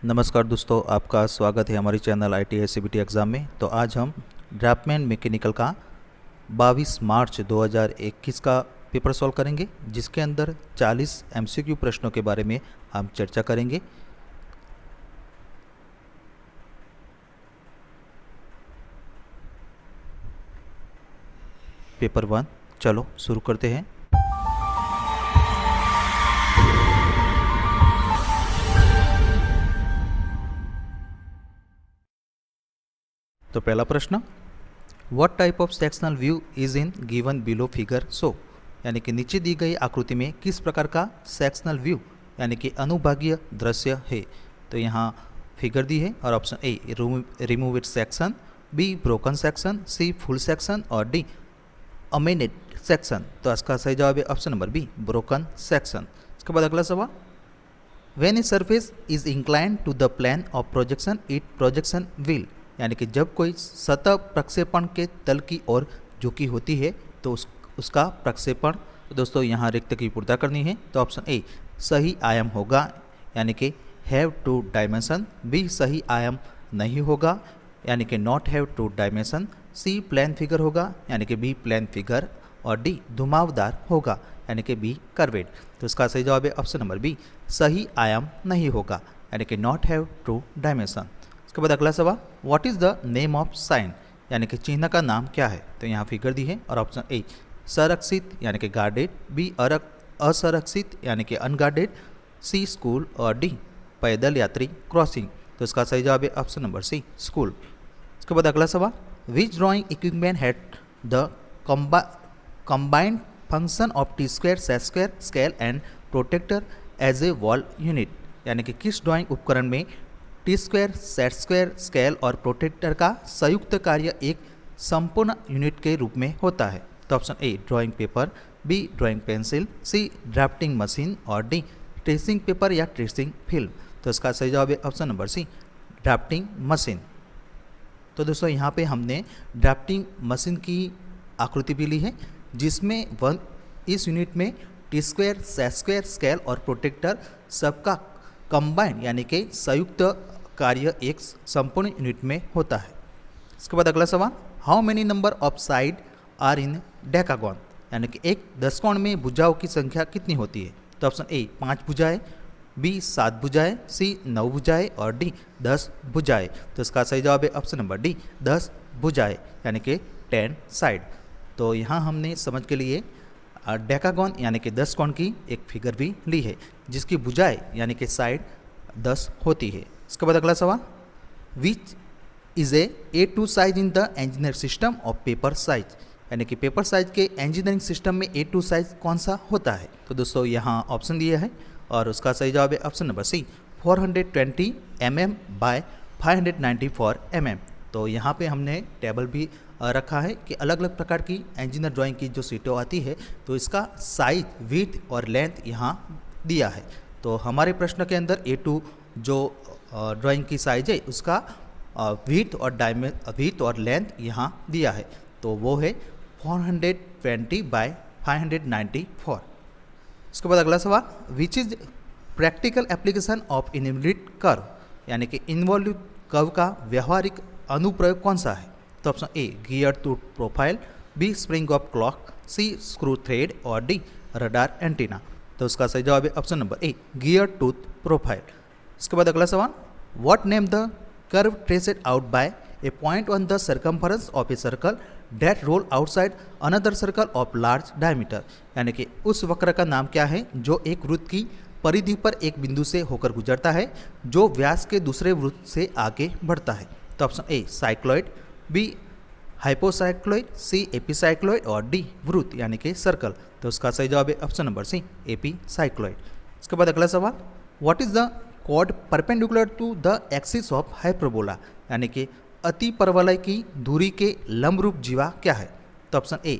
नमस्कार दोस्तों, आपका स्वागत है हमारे चैनल ITI CBT एग्ज़ाम में। तो आज हम ड्राफ्टमैन मैकेनिकल का 22 मार्च 2021 का पेपर सॉल्व करेंगे, जिसके अंदर 40 MCQ प्रश्नों के बारे में हम चर्चा करेंगे। पेपर 1 चलो शुरू करते हैं। तो पहला प्रश्न, what type of sectional view is in given below figure show, यानी कि नीचे दी गई आकृति में किस प्रकार का सेक्शनल व्यू यानी कि अनुभागीय दृश्य है। तो यहाँ फिगर दी है और option A remove it section, B broken section, C full section और डी अमेनेट सेक्शन। तो इसका सही जवाब है option number B broken section. इसके बाद अगला सवाल, when a surface is inclined to the plane of projection it projection will, यानी कि जब कोई सतह प्रक्षेपण के तल की ओर झुकी होती है तो उसका प्रक्षेपण। तो दोस्तों यहाँ रिक्त की पूर्ता करनी है। तो ऑप्शन ए सही आयाम होगा, यानी कि हैव टू डायमेंशन, बी सही आयाम नहीं होगा, यानी कि not have two dimension, C plane figure होगा, यानी कि बी प्लेन फिगर और डी घुमावदार होगा, यानी कि बी कर्वेड। तो इसका सही जवाब है ऑप्शन नंबर बी सही आयाम नहीं होगा, यानी कि नॉट हैव टू डायमेंशन। इसके बाद अगला सवाल, what is the name of sine, यानी कि चिन्ह का नाम क्या है। तो यहाँ फिगर दी है और ऑप्शन ए संरक्षित यानी कि गार्डेड, बी असंरक्षित यानी कि अनगार्डेड, सी स्कूल और डी पैदल यात्री क्रॉसिंग। तो इसका सही जवाब है ऑप्शन नंबर सी स्कूल। इसके बाद अगला सवाल, which drawing equipment had the combined function of T square set square scale and protractor as a wall unit, यानी कि किस ड्राइंग उपकरण में T square set square scale और प्रोटेक्टर का संयुक्त कार्य एक संपूर्ण यूनिट के रूप में होता है। तो option A drawing paper, B drawing pencil, C drafting machine और डी ट्रेसिंग पेपर या ट्रेसिंग फिल्म। तो इसका सही जवाब है option number C drafting machine. तो दोस्तों यहाँ पे हमने ड्राफ्टिंग मशीन की आकृति भी ली है, जिसमें इस यूनिट में T square set square scale और प्रोटेक्टर सबका कंबाइंड यानी कि संयुक्त कार्य एक संपूर्ण यूनिट में होता है। इसके बाद अगला सवाल, how many number of side are in decagon, यानी कि एक दशकोण में भुजाओं की संख्या कितनी होती है। तो ऑप्शन ए 5 भुजाएं, बी 7 भुजाएं, सी 9 भुजाएं और डी 10 भुजाएं। तो इसका सही जवाब है ऑप्शन नंबर डी 10 भुजाएं, यानी कि 10 साइड। तो यहाँ हमने समझ के लिए डेकागॉन यानी कि 10 कोण की एक फिगर भी ली है, जिसकी भुजाएं यानी कि साइड 10 होती है। इसके बाद अगला सवाल, which is A two size in the engineer system of paper size, यानी कि पेपर साइज के इंजीनियरिंग सिस्टम में A2 साइज कौन सा होता है। तो दोस्तों यहाँ ऑप्शन दिया है और उसका सही जवाब है option number C 420 mm by 594 mm। तो यहाँ पे हमने टेबल भी रखा है कि अलग अलग प्रकार की इंजीनियर ड्राइंग की जो सीटें आती है तो इसका साइज विड्थ और लेंथ यहाँ दिया है। तो हमारे प्रश्न के अंदर A2 जो ड्राइंग की साइज है उसका विड्थ और लेंथ यहाँ दिया है, तो वो है 420 बाय 594। इसके बाद अगला सवाल, which is practical application of involute curve, यानी कि इनवॉल्यूट कर्व का व्यवहारिक अनुप्रयोग कौन सा है। तो option A gear tooth profile, B spring of clock, C screw thread और डी रडार एंटीना। तो उसका सही जवाब है option number A gear tooth profile. इसके बाद अगला सवाल, what name the curve traced out by a point on the circumference of a circle that roll outside another circle of large diameter, यानी कि उस वक्र का नाम क्या है जो एक वृत्त की परिधि पर एक बिंदु से होकर गुजरता है जो व्यास के दूसरे वृत्त से आगे बढ़ता है। तो ऑप्शन ए साइक्लॉइड, बी हाइपोसाइक्लॉइड, सी एपीसाइक्लॉइड और डी वृत्त यानी कि सर्कल। तो उसका सही जवाब है ऑप्शन नंबर सी एपीसाइक्लॉइड। इसके बाद अगला सवाल, what is the chord perpendicular to the axis of hyperbola, यानी कि अति परवलय की दूरी के लंबरूप जीवा क्या है। तो option A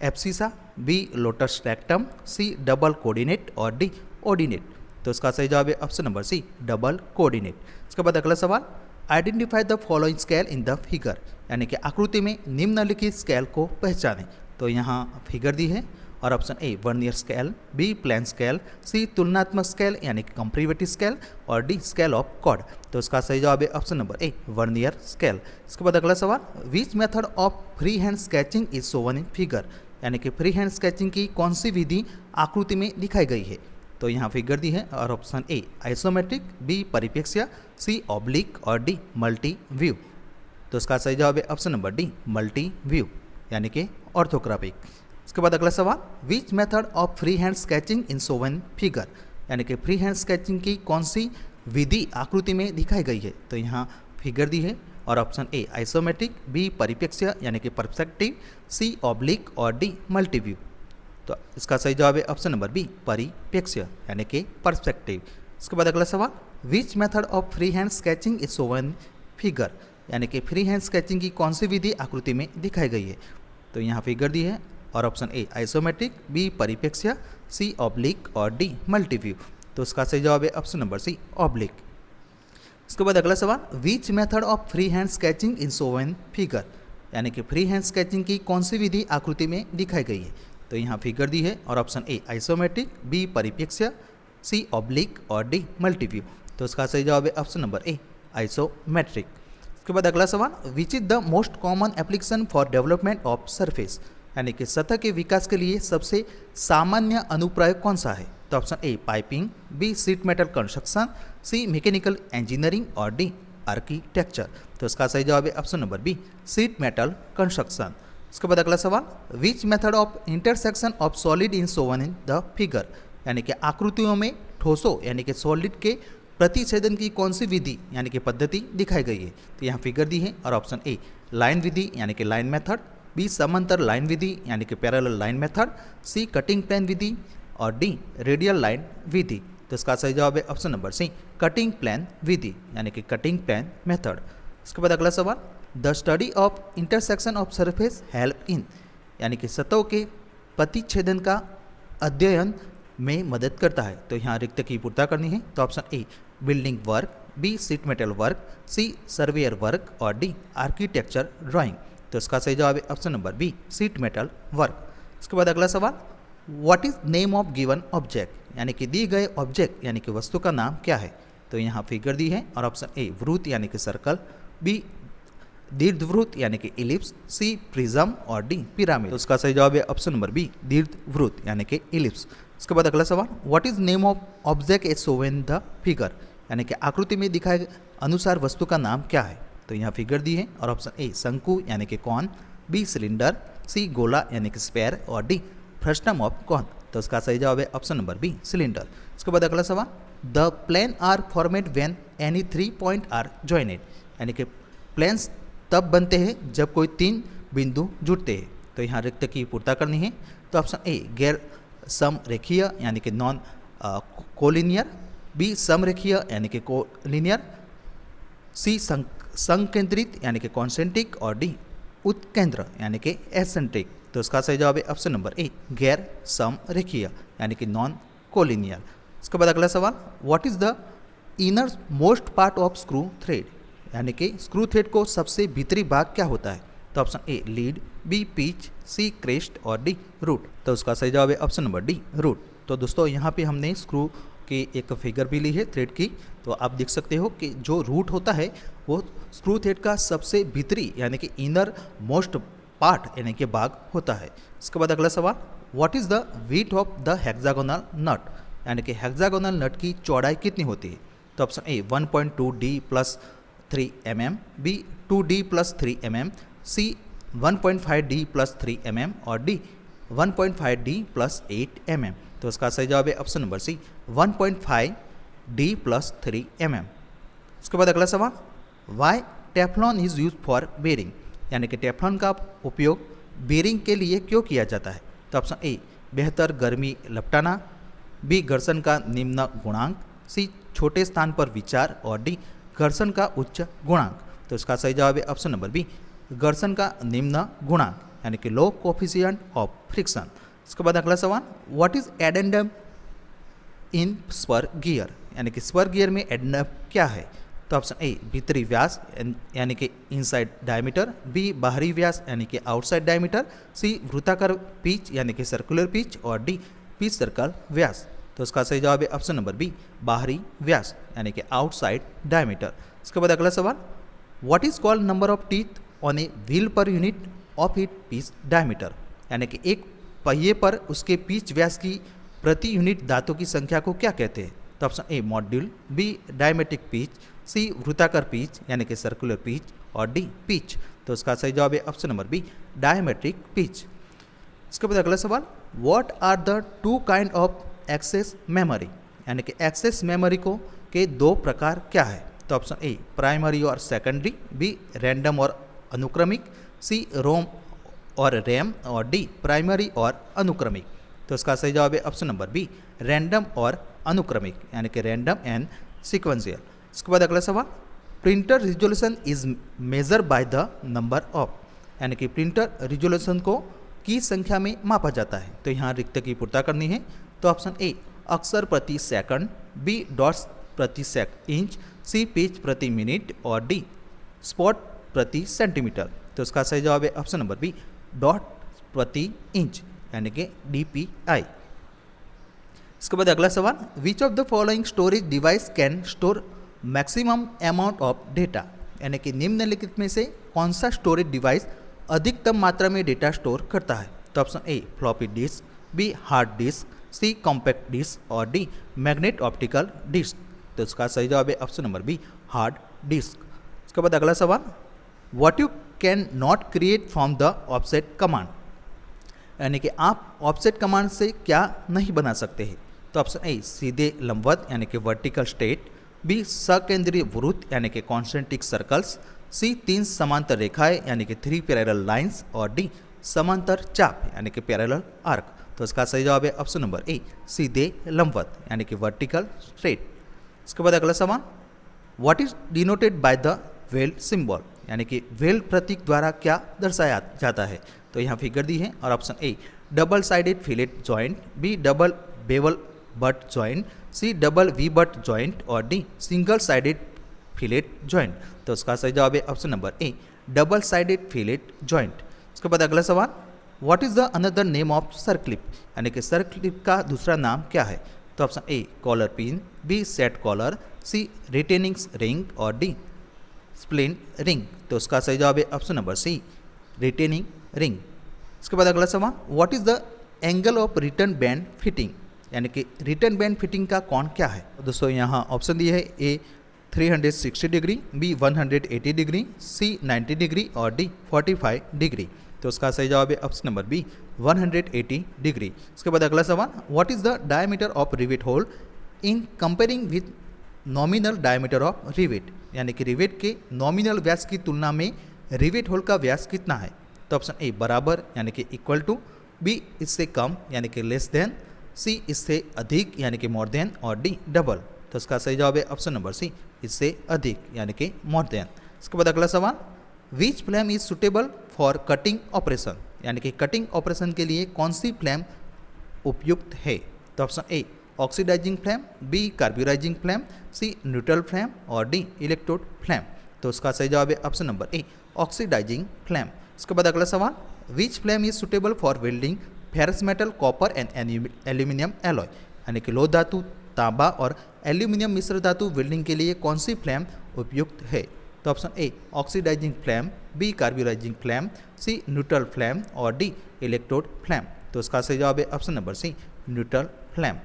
abscissa, B latus rectum, C double coordinate और डी ऑर्डिनेट। तो इसका सही जवाब है option number C double coordinate. इसके बाद अगला सवाल, identify the following scale in the figure, यानी कि आकृति में निम्नलिखित स्केल को पहचानें। तो यहाँ फिगर दी है और option A vernier scale, B plane scale, C तुलनात्मक स्केल यानी कि कंपैरेटिव स्केल और डी स्केल ऑफ कॉर्ड। तो इसका सही जवाब है option number A vernier scale. इसके बाद अगला सवाल, which method of free hand sketching is shown in figure, यानी कि फ्री हैंड स्केचिंग की कौन सी विधि आकृति में दिखाई गई है। तो यहाँ फिगर दी है और ऑप्शन ए आइसोमेट्रिक, बी परिप्रेक्ष्य, सी ऑब्लिक और डी मल्टी व्यू। तो इसका सही जवाब है option number D multi view यानी कि ऑर्थोग्राफिक। इसके बाद अगला सवाल, which method of free hand sketching in Sovan figure, यानी कि फ्री हैंड स्केचिंग की कौन सी विधि आकृति में दिखाई गई है। तो यहाँ फिगर दी है और ऑप्शन ए आइसोमेट्रिक, बी परिप्रेक्ष्य यानी कि परस्पेक्टिव, सी ऑब्लिक और डी मल्टी व्यू। तो इसका सही जवाब है ऑप्शन नंबर बी परिप्रेक्ष्य यानी कि पर्सपेक्टिव। इसके बाद अगला सवाल, which method of free hand sketching is Sovan figure, यानी कि फ्री हैंड स्केचिंग की कौन सी विधि आकृति में दिखाई गई है। तो यहाँ फिगर दी है और ऑप्शन ए आइसोमेट्रिक, बी परिप्रेक्ष्य, सी ऑब्लिक और डी मल्टी व्यू। तो इसका सही जवाब है ऑप्शन नंबर सी ऑब्लिक। इसके बाद अगला सवाल, which method of free hand sketching in Sovan figure, यानी कि फ्री हैंड स्केचिंग की कौन सी विधि आकृति में दिखाई गई है। तो यहाँ फिगर दी है और ऑप्शन ए आइसोमेट्रिक, बी परिप्रेक्ष्य, सी ऑब्लिक और डी मल्टी व्यू। तो इसका सही जवाब है ऑप्शन नंबर ए आइसोमेट्रिक। इसके बाद अगला सवाल, which is the most common application for development of surface, यानी कि सतह के विकास के लिए सबसे सामान्य अनुप्रयोग कौन सा है। तो option A piping, B sheet metal construction, C mechanical engineering और डी आर्किटेक्चर। तो इसका सही जवाब है option number B sheet metal construction. इसके बाद अगला सवाल, which method of intersection of solid in shown in the figure, यानी कि आकृतियों में ठोसों यानी कि सॉलिड के प्रतिच्छेदन की कौन सी विधि यानी कि पद्धति दिखाई गई है। तो यहाँ फिगर दी है और ऑप्शन ए लाइन विधि यानी कि लाइन मेथड, बी समांतर लाइन विधि यानी कि पैरेलल लाइन मेथड, सी कटिंग प्लेन विधि और डी रेडियल लाइन विधि। तो इसका सही जवाब है option number C cutting plane विधि यानी कि कटिंग प्लेन मेथड। इसके बाद अगला सवाल, the study of intersection of surface help in, यानी कि सतहों के प्रतिच्छेदन का अध्ययन में मदद करता है। तो यहाँ रिक्त की पूर्ता करनी है। तो option A building work, B sheet metal work, C surveyor work और डी आर्किटेक्चर ड्राइंग। तो इसका सही जवाब है option number B sheet metal work. इसके बाद अगला सवाल, what is name of given object, यानी कि दी गए ऑब्जेक्ट यानी कि वस्तु का नाम क्या है। तो यहाँ फिगर दी है और ऑप्शन ए वृत्त यानी कि सर्कल, बी दीर्घवृत्त यानी कि इलिप्स, सी प्रिज्म और डी पिरामिड। तो उसका सही जवाब है ऑप्शन नंबर बी दीर्घवृत्त यानी कि इलिप्स। इसके बाद अगला सवाल, what is name of object as shown in the figure, यानी कि आकृति में दिखाए अनुसार वस्तु का नाम क्या है। तो यहाँ फिगर दी है और ऑप्शन ए शंकु यानी कि कॉन, बी सिलेंडर, सी गोला यानी कि स्पेयर और डी फ्रस्टम ऑफ कॉन। तो उसका सही जवाब है ऑप्शन नंबर बी सिलेंडर। इसके बाद अगला सवाल, the plane are formed when any 3 point are joined, यानी कि प्लेन्स तब बनते हैं जब कोई 3 बिंदु जुड़ते हैं। तो यहाँ रिक्त की पूर्ता करनी है। तो ऑप्शन ए गैर समरेखीय यानी कि नॉन कोलिनियर, बी समरेखीय यानी कि कोलिनियर, सी संकेंद्रित यानी कि कॉन्सेंट्रिक और डी उत्केंद्र यानी कि एसेंट्रिक। तो इसका सही जवाब है ऑप्शन नंबर ए गैर समरेखीय यानी कि नॉन कोलिनियर। इसके बाद अगला सवाल, what is the inner most part of screw thread, यानी कि स्क्रू थ्रेड को सबसे भीतरी भाग क्या होता है। तो option A lead, B pitch, C crest और डी रूट। तो उसका सही जवाब है ऑप्शन नंबर डी रूट। तो दोस्तों यहाँ पे हमने स्क्रू की एक फिगर भी ली है थ्रेड की। तो आप देख सकते हो कि जो रूट होता है वो स्क्रू थ्रेड का सबसे भीतरी यानी कि इनर मोस्ट पार्ट यानी कि भाग होता है। इसके बाद अगला सवाल, what is the width of the hexagonal nut, यानी कि हेक्सागोनल नट की चौड़ाई कितनी होती है। तो option A 1.2 D plus 3 mm, B 2D plus 3 mm, C 1.5 D plus 3 mm और डी 1.5 डी प्लस 8 mm। तो इसका सही जवाब है option number C 1.5 D plus 3 mm। इसके बाद अगला सवाल, why Teflon is use for bearing, यानी कि टेफ्लॉन का उपयोग बेरिंग के लिए क्यों किया जाता है। तो ऑप्शन ए बेहतर गर्मी लपटाना, बी घर्षण का निम्न गुणांक, सी छोटे स्थान पर विचार और डी घर्षण का उच्च गुणांक। तो इसका सही जवाब है ऑप्शन नंबर बी घर्षण का निम्न गुणांक यानी कि लो कोफिशिएंट ऑफ फ्रिक्शन। इसके बाद अगला सवाल, what is addendum in spur gear, यानी कि स्पर गियर में एडेंडम क्या है। तो ऑप्शन ए भीतरी व्यास यानी कि इनसाइड डायमीटर, बी बाहरी व्यास यानी कि आउटसाइड डायमीटर, सी वृत्ताकार पिच यानी कि सर्कुलर पिच और डी पिच सर्कल व्यास। तो इसका सही जवाब है ऑप्शन नंबर बी बाहरी व्यास यानी कि आउटसाइड डायमीटर। इसके बाद अगला सवाल, what is called number of teeth on a wheel per unit of it pitch diameter, यानी कि एक पहिए पर उसके पिच व्यास की प्रति यूनिट दांतों की संख्या को क्या कहते हैं। तो option A module, B diametric pitch, C वृत्ताकार पिच यानी कि सर्कुलर पिच और डी पिच। तो इसका सही जवाब है option number B diametric pitch. इसके बाद अगला सवाल, what are the two kind of access memory, यानी कि एक्सेस मेमोरी को के दो प्रकार क्या है। तो ऑप्शन ए प्राइमरी और सेकेंडरी, बी रैंडम और अनुक्रमिक, सी रोम और रैम और डी प्राइमरी और अनुक्रमिक। तो इसका सही जवाब है ऑप्शन नंबर बी रैंडम और अनुक्रमिक यानी कि रैंडम एंड सीक्वेंशियल। इसके बाद अगला सवाल, printer resolution is measure by the number of, यानी कि प्रिंटर रिजोल्यूशन को की संख्या में मापा जाता है। तो यहाँ रिक्त की पूर्ता करनी है। तो ऑप्शन ए अक्षर प्रति सेकंड, बी डॉट्स प्रति इंच, सी पेज प्रति मिनट और डी स्पॉट प्रति सेंटीमीटर। तो इसका सही जवाब है ऑप्शन नंबर बी डॉट प्रति इंच यानी कि DPI। इसके बाद अगला सवाल, which of the following storage device can store maximum amount of data, यानी कि निम्नलिखित में से कौन सा स्टोरेज डिवाइस अधिकतम मात्रा में डेटा स्टोर करता है। तो option A floppy disk, B hard disk, C compact disk और डी मैग्नेट ऑप्टिकल डिस्क। तो इसका सही जवाब है option number B hard disk. इसके बाद अगला सवाल, what you can not create from the offset command, यानी कि आप ऑफसेट कमांड से क्या नहीं बना सकते हैं। तो ऑप्शन ए सीधे लंबवत यानी कि वर्टिकल स्ट्रेट, बी सकेंद्रीय वृत्त यानी कि कॉन्सेंट्रिक सर्कल्स, सी तीन समांतर रेखाएं यानी कि 3 पैरेलल लाइंस और डी समांतर चाप यानी कि पैरेलल आर्क। तो इसका सही जवाब है ऑप्शन नंबर ए सीधे लंबवत यानी कि वर्टिकल स्ट्रेट। इसके बाद अगला सवाल, what is denoted by the well symbol, यानी कि वेल प्रतीक द्वारा क्या दर्शाया जाता है। तो यहाँ फिगर दी है और option A double sided fillet joint, B double bevel butt joint, C double V butt joint और D single sided fillet joint. तो उसका सही जवाब है option number A double sided fillet joint. उसके बाद अगला सवाल, what is the another name of circlip, यानी कि सर्क्लिप का दूसरा नाम क्या है। तो option A collar pin, B set collar, C retaining ring और डी स्प्लिंट रिंग। तो उसका सही जवाब है option number C retaining ring. इसके बाद अगला सवाल, what is the angle of return bend fitting, यानी कि रिटर्न बैंड फिटिंग का कोण क्या है। दोस्तों यहाँ ऑप्शन दिए है ए 360 डिग्री, बी 180 डिग्री, सी 90 डिग्री और डी 45 डिग्री। तो उसका सही जवाब है ऑप्शन नंबर बी 180 डिग्री। इसके बाद अगला सवाल, what is the diameter of rivet hole in comparing with nominal diameter of rivet, यानी कि रिवेट के नॉमिनल व्यास की तुलना में रिवेट होल का व्यास कितना है। तो ऑप्शन ए बराबर यानी कि इक्वल टू, बी इससे कम यानी कि लेस देन, सी इससे अधिक यानी कि मोर देन और डी डबल। तो इसका सही जवाब है ऑप्शन नंबर सी इससे अधिक यानी कि मोर देन। इसके बाद अगला सवाल, which flame is suitable for cutting operation, यानी कि कटिंग ऑपरेशन के लिए कौन सी फ्लेम उपयुक्त है। तो option A oxidising flame, B carburising flame, C neutral flame और डी इलेक्ट्रोड फ्लेम। तो उसका सही जवाब है option number A oxidising flame. इसके बाद अगला सवाल, which flame is suitable for welding ferrous metal copper and aluminium alloy, यानी कि लोह धातु तांबा और एल्यूमिनियम मिश्र धातु वेल्डिंग के लिए कौन सी फ्लेम उपयुक्त है। तो option A oxidising flame, B carburising flame, C neutral flame और डी इलेक्ट्रोड फ्लेम। तो उसका सही जवाब है option number C neutral flame.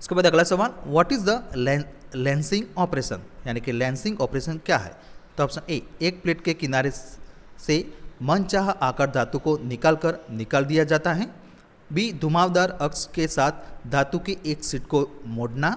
इसके बाद अगला सवाल, what is the lancing operation, यानी कि लेंसिंग ऑपरेशन क्या है। तो ऑप्शन ए एक प्लेट के किनारे से मनचाहा आकार धातु को निकाल दिया जाता है, बी घुमावदार अक्ष के साथ धातु की एक सीट को मोड़ना,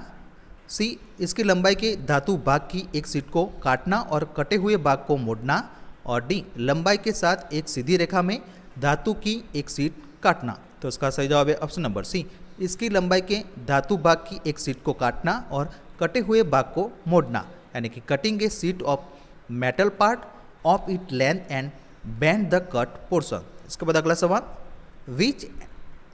सी इसकी लंबाई के धातु भाग की एक सीट को काटना और कटे हुए भाग को मोड़ना और डी लंबाई के साथ एक सीधी रेखा में धातु की एक सीट काटना। तो इसका सही जवाब है ऑप्शन नंबर सी इसकी लंबाई के धातु भाग की एक सीट को काटना और कटे हुए भाग को मोड़ना, यानी कि cutting A seat of metal part of it length and bend the cut portion. इसके बाद अगला सवाल, which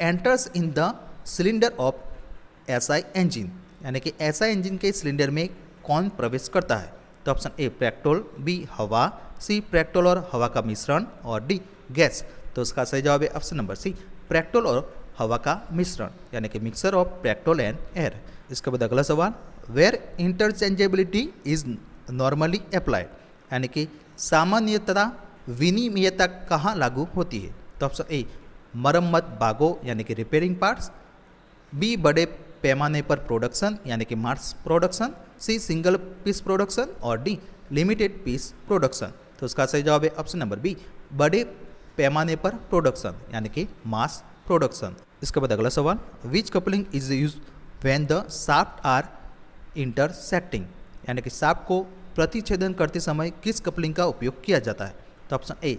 enters in the cylinder of SI engine, यानी कि एसआई इंजन के सिलेंडर में कौन प्रवेश करता है। तो ऑप्शन ए पेट्रोल, बी हवा, सी पेट्रोल और हवा का मिश्रण और डी गैस। तो इसका सही जवाब है ऑप्शन नंबर सी पेट्रोल और हवा का मिश्रण यानी कि mixture of petrol and air. इसके बाद अगला सवाल, where interchangeability is normally applied यानी कि सामान्यतः विनिमयता कहाँ लागू होती है। तो ऑप्शन ए मरम्मत भागों यानी कि रिपेयरिंग पार्ट्स, बी बड़े पैमाने पर प्रोडक्शन यानी कि mass production, C single piece production और डी लिमिटेड पीस प्रोडक्शन। तो इसका सही जवाब है ऑप्शन नंबर बी बड़े पैमाने पर प्रोडक्शन यानी कि मास प्रोडक्शन। इसके बाद अगला सवाल, which coupling is use when the shaft are intersecting यानी कि शाफ्ट को प्रतिच्छेदन करते समय किस कपलिंग का उपयोग किया जाता है। तो option A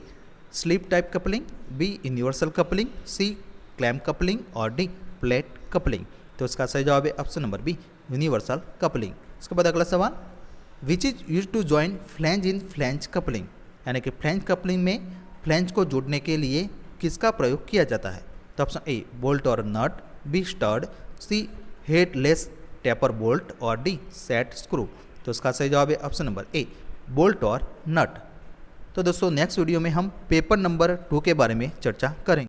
slip type coupling, B universal coupling, C clamp coupling और डी प्लेट कपलिंग। तो इसका सही जवाब है option number B universal coupling. इसके बाद अगला सवाल, which is use to join flange in flange coupling यानी कि फ्लैंज कपलिंग में फ्लैंज को जोड़ने के लिए किसका प्रयोग किया जाता है। तो ऑप्शन ए बोल्ट और नट, बी स्टड, सी हेडलेस टेपर बोल्ट और डी सेट स्क्रू। तो इसका सही जवाब है ऑप्शन नंबर ए बोल्ट और नट। तो दोस्तों नेक्स्ट वीडियो में हम पेपर नंबर 2 के बारे में चर्चा करेंगे।